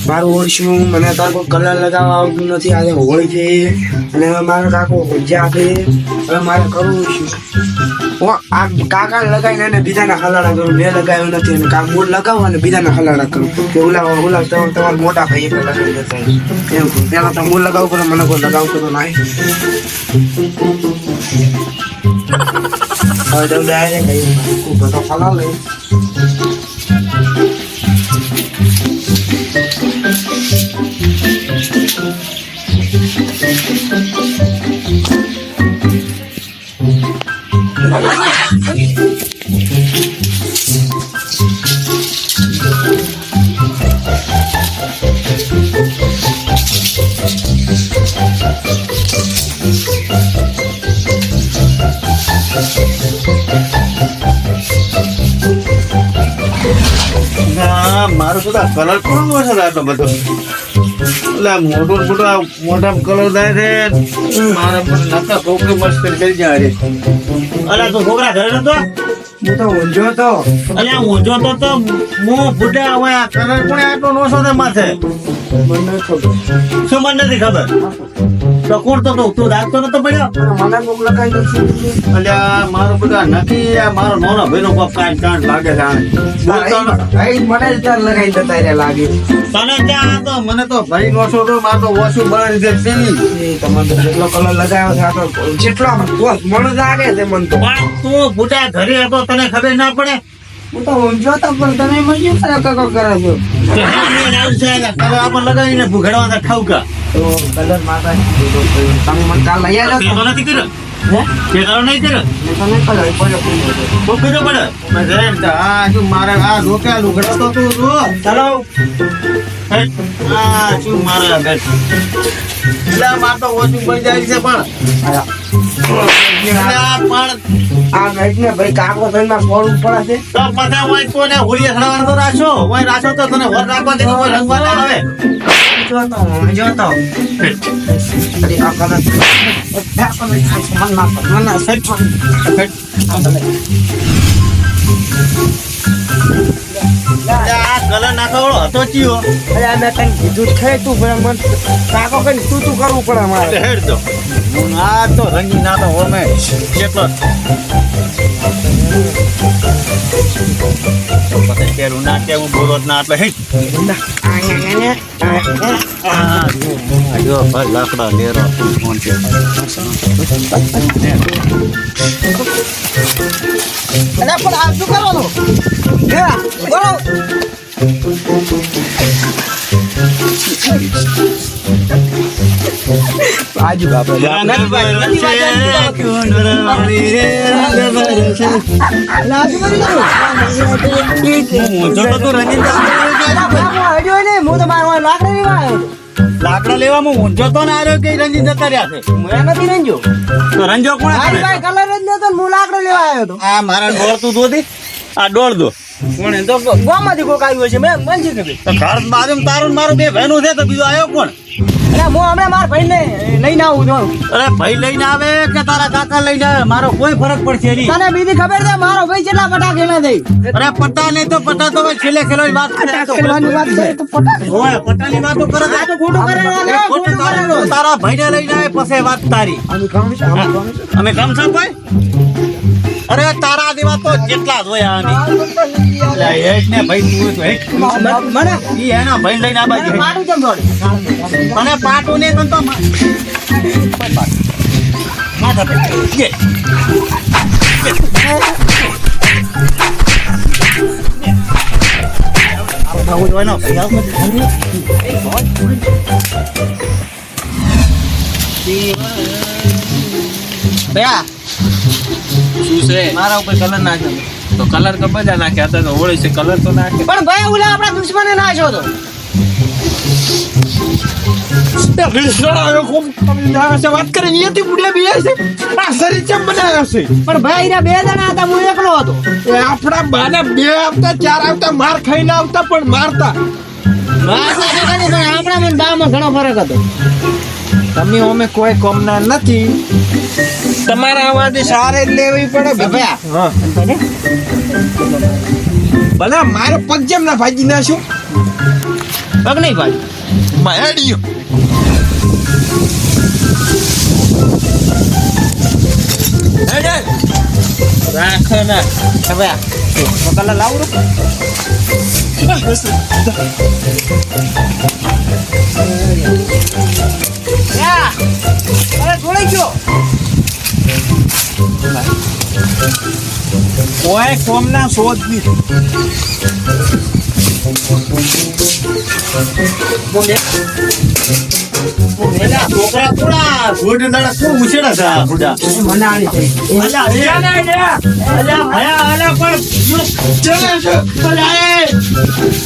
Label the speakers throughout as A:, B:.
A: મારું ઓળશું મને તારો કલર લગાવવા આવતું નથી. આજે હોળી છે અને હવે મારો કાકો ભજીયા છે. હવે મારે કરવું શું? હું આ કાકા લગાવીને એને બીજાના હલાડા કરું. મેં લગાવ્યું નથી અને મૂળ લગાવું અને બીજાના હલાડા કરું કે ઓલા તમારા મોટા ભાઈ એટલે લગાવી દેતા એમ કરું. પેલા તો મૂળ લગાવવું પડે. મને કોઈ લગાવતો તો નહીં. હવે તો ડાયરેક્ટ કઈ બધો હલાવ લઈ
B: મારો સુધા કલર કોણ છે આટલો બધો? એટલે મોટા કલર થાય છે મારા પર નકા છોકરી મસ્ત કરી જાય રે. અલા તો છોકરા ઘરે નતો?
A: હું તો ઊંઝો હતો.
B: અલ્યા ઊંઝો તો હું ફૂટા હવે આ કલર કોણ આટલો નોશો ને માથે?
A: મને ખબર
B: શું મને નથી ખબર? તો કોણ તો તું રાખતો નતો પડ્યો?
A: મને કોક લગાવી દઉં.
B: અલ્યા મારો બધા નથી મારો નાનો ભાઈ નો કોક કાંડ લાગે છે આને.
A: મને જ તાર લગાવી દેતા રે લાગે.
B: તને ત્યાં તો મને તો ભાઈ નોશો તો મારે તો ઓછું બળી છે પેલી.
A: તમારે તો જેટલો કલર લગાવ્યો છે આ તો જેટલો મને લાગે છે મને તો.
B: પણ તું ફૂટા ઘરે હતો તને ખબર ના પડે?
A: હું તો ઊંઝો હતો પણ તમે મને કકો કરે છો.
B: આપણે લગાવીને ભૂગડવા ઠાવકા
A: તો કલર માતા તમે મને કાલ લઈ આવ્યો
B: તો નથી કર્યો તે કરો નહીં કર્યો
A: તમે કલર પડ્યો
B: તો કર્યો પડે આ શું મારે આ રોક્યા લુગડો તો તું જો ચાલો આ શું મારે એટલે માર તો ઓછું પડી જાય છે પણ
A: આ નાઈટ ને ભાઈ કાકો થઈને ફોડવું પડે છે.
B: તો બધા હોય તો ને હોળી હળવાર તો રાખો હોય રાખો તો તને વર રાખવા દે કોઈ રંગવા ના આવે
A: જોતો અરે આ કલર મન સેટ
B: આ કલર નાખવાળો હતો ચિયો
A: અરે મેં કઈ કીધું છે તું મન કાકો કઈ તું કરવું પડે મારે.
B: હેડ તો આ તો રંગી ના તો હોમે કેટલો પછી પેલું ના કેવું બોલો ના એટલે હિટ જો ભાઈ લાકડા લેરો ફોન છે
A: અરે પણ આ શું કરવાનું હે બોલો આજુ બાપા
B: લાકડા લેવામાં ઊંઝો તો ના આવ્યો કે રંજીત જતા રહ્યા છે
A: નથી રંજો
B: તો રંજો કોણ
A: કલર જ નતો હું લાકડો લેવા આવ્યો હતો.
B: આ મારા ડોળ તું દોધી આ ડોળ દો
A: કોણ તો ગામમાંથી કોક આવ્યું છે મેં મન છે કે
B: તો ઘર બાજુ તારું મારું બે બહેનું છે તો બીજો આવ્યો કોણ?
A: અરે હું હમણાં મારા ભાઈને લઈને આવું છું.
B: અરે ભાઈ લઈને આવે કે તારા કાકા લઈને આવે મારો કોઈ ફરક પડશે નહીં.
A: તને બીજી ખબર છે મારો ભાઈ કેટલા પટા ખેલા દઈ?
B: અરે પટ્ટા નહીં તો પટ્ટા તો છેલ્લે ખેલવાની વાત કરે તો
A: ખેલવાની વાત છે તો પટા
B: ઓય પટ્ટાની વાતો કરે
A: આ તો ખોટું કરે
B: ખોટું કરે. તારા ભાઈને લઈને આવે પછી વાત તારી અમે કામ છે કોઈ? અરે તારા દીવા તો જેટલા જ હોય આની એટલે હેઠ ને ભાઈ તું તો હેઠ
A: મને
B: ઈ એના ભાઈ લઈને આ બાજુ
A: પાટું ચમ દોડે
B: મને પાટું ને તન તો માથા પે જે આવું હોય નો
A: ભયા
C: શું છે
A: મારા ઉપર કલર નાખ્યો
C: તો કલર તો બધા નાખ્યા હતા તો હોળી છે કલર તો નાખે
A: પણ ભાઈ ઓલા આપણા દુશ્મને નાખ્યો તો
C: વાત કરે નિયતિ બુડિયા બી છે આ શરીર ચમ બનાવ્યો છે
A: પણ ભાઈ ના બે જણા હતા હું એકલો હતો
C: એ આપણા બાના બે આવતા ચાર આવતા માર ખાઈને આવતા પણ મારતા
A: આપણા મને બામાં ઘણો ફરક હતો.
C: તમે અમે કોઈ કોમના નથી તમારા અવાજે સારે જ લેવી પડે
A: ભયા
C: હા ભલે મારે પગ જેમ ના ભાજી નાખ્યો
B: પગ નહીં ભાઈ
C: માયાડીયો
B: રાખે ને હવે કલર લાવું અરે થોડી ગયો
C: ઓય કોમ ના શોધ દી
B: છોકરા થોડા ભૂડ દાડા શું ઉછેડા છે આ ભૂડા
A: મને આની થઈ
B: અલ્યા અલ્યા પણ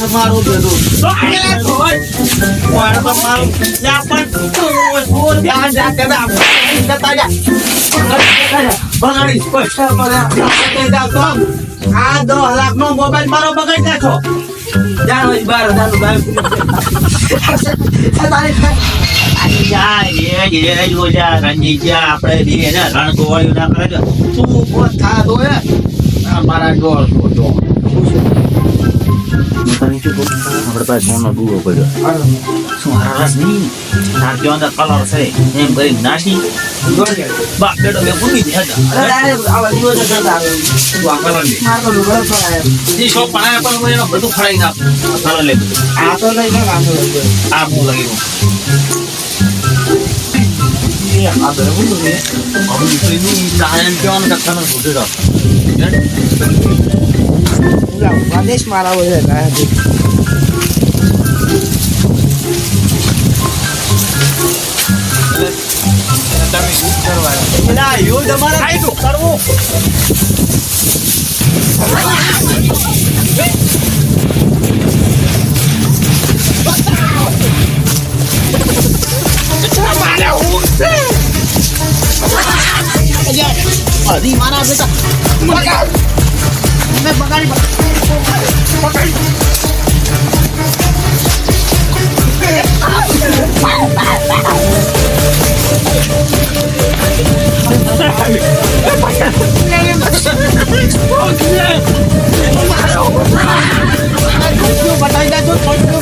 B: તમારું બેડું મારે તો મારું યા પણ ધ્યાન રાખે બગાડી આ 10 લાખ નો મોબાઈલ મારો બગાડી નાખો
A: જાણો ઈ બાર દાનું બાર
B: મારા ડોર આપડે પાસે સોનો ડૂબો પડ્યો શું હરાસ નહીં તાર જો અંદર કલર છે એમ કરી નાસી બા બેડો બે પૂરી દે
A: આવા દિવસ જતા આવે
B: તું આ કલર લે
A: માર તો લુગડો પડાય
B: ઈ શોપ પાયા પણ એનો બધું ફળાઈ નાખ કલર લે
A: આ તો લઈ લે આમ
B: આ મો લગી આ બરાબર છે હવે નીકળીની ટાયર કેવાનો કલર ફૂટેલો
A: વાદેશ મારા હોય
C: તમે યુઝ કરવા
B: એલા યો તમારે કરવું અરે મારા બેટા બતાવી દેજો